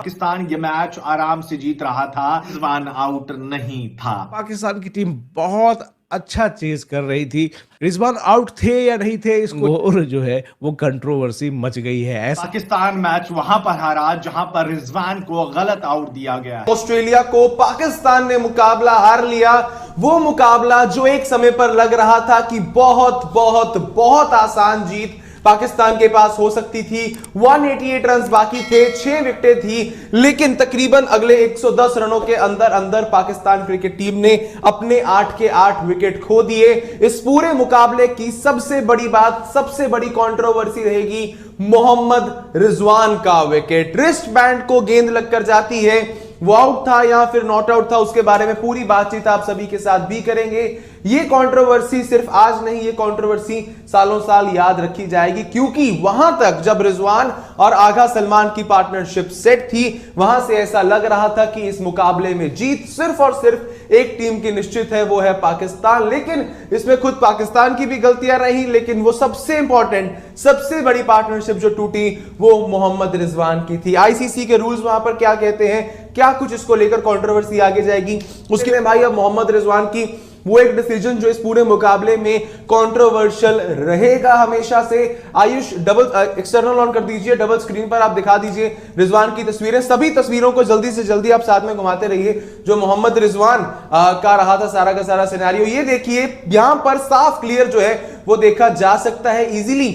पाकिस्तान ये मैच आराम से जीत रहा था, रिजवान आउट नहीं था। पाकिस्तान की टीम बहुत अच्छा चेज कर रही थी। रिजवान आउट थे या नहीं थे, इसको और जो है वो कंट्रोवर्सी मच गई है। ऐसा पाकिस्तान मैच वहां पर हारा जहां पर रिजवान को गलत आउट दिया गया। ऑस्ट्रेलिया को पाकिस्तान ने मुकाबला हार लिया। वो मुकाबला जो एक समय पर लग रहा था कि बहुत बहुत बहुत आसान जीत पाकिस्तान के पास हो सकती थी। 188 रन बाकी थे, 6 विकेटें थी, लेकिन तकरीबन अगले 110 रनों के अंदर अंदर पाकिस्तान क्रिकेट टीम ने अपने 8 के 8 विकेट खो दिए। इस पूरे मुकाबले की सबसे बड़ी बात, सबसे बड़ी कंट्रोवर्सी रहेगी मोहम्मद रिजवान का विकेट। रिस्ट बैंड को गेंद लगकर जाती है, वो आउट था या फिर नॉट आउट था, उसके बारे में पूरी बातचीत आप सभी के साथ भी करेंगे। ये कंट्रोवर्सी सिर्फ आज नहीं, ये कंट्रोवर्सी सालों साल याद रखी जाएगी, क्योंकि वहां तक जब रिजवान और आगा सलमान की पार्टनरशिप सेट थी, वहां से ऐसा लग रहा था कि इस मुकाबले में जीत सिर्फ और सिर्फ एक टीम की निश्चित है, वो है पाकिस्तान। लेकिन इसमें खुद पाकिस्तान की भी गलतियां रही, लेकिन वो सबसे इंपॉर्टेंट, सबसे बड़ी पार्टनरशिप जो टूटी वो मोहम्मद रिजवान की थी। आईसीसी के रूल्स वहां पर क्या कहते हैं, क्या कुछ इसको लेकर कंट्रोवर्सी आगे जाएगी, उसके लिए भाई अब मोहम्मद रिजवान की वो एक डिसीजन जो इस पूरे मुकाबले में कंट्रोवर्शियल रहेगा हमेशा से। आयुष डबल एक्सटर्नल ऑन कर दीजिए, डबल स्क्रीन पर आप दिखा दीजिए रिजवान की तस्वीरें। सभी तस्वीरों को जल्दी से जल्दी आप साथ में घुमाते रहिए। जो मोहम्मद रिजवान का रहा था सारा का सारा सिनेरियो, ये देखिए यहां पर साफ क्लियर जो है वो देखा जा सकता है, इजीली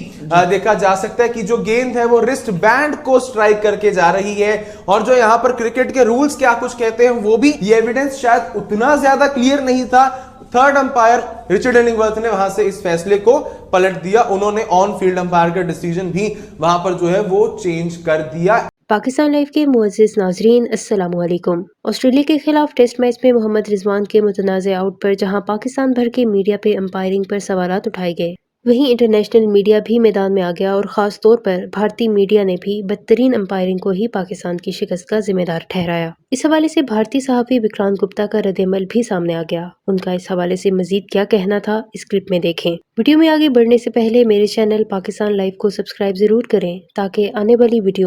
देखा जा सकता है कि जो गेंद है वो रिस्ट बैंड को स्ट्राइक करके जा रही है। और जो यहां पर क्रिकेट के रूल्स क्या कुछ कहते हैं वो भी, ये एविडेंस शायद उतना ज्यादा क्लियर नहीं था। थर्ड अंपायर रिचर्ड इलिंगवर्थ ने वहां से इस फैसले को पलट दिया। उन्होंने ऑन फील्ड अंपायर का डिसीजन भी वहां पर जो है वो चेंज कर दिया। पाकिस्तान लाइव के मुअज़्ज़िज़ नाज़रीन, अस्सलामु अलैकुम। ऑस्ट्रेलिया के खिलाफ टेस्ट मैच में मोहम्मद रिजवान के मुतनाज़ आउट पर जहां पाकिस्तान भर के मीडिया पे अंपायरिंग पर सवालात उठाए गए, वहीं इंटरनेशनल मीडिया भी मैदान में आ गया और ख़ास तौर पर भारतीय मीडिया ने भी बदतरीन अंपायरिंग को ही पाकिस्तान की शिकस्त का जिम्मेदार ठहराया। इस हवाले से भारतीय सहाफ़ी विक्रांत गुप्ता का रद्द-ए-अमल भी सामने आ गया। उनका इस हवाले से मजीद क्या कहना था, इस क्लिप में देखें। वीडियो में आगे बढ़ने से पहले मेरे चैनल पाकिस्तान लाइव को सब्सक्राइब जरूर करें ताकि आने वाली वीडियो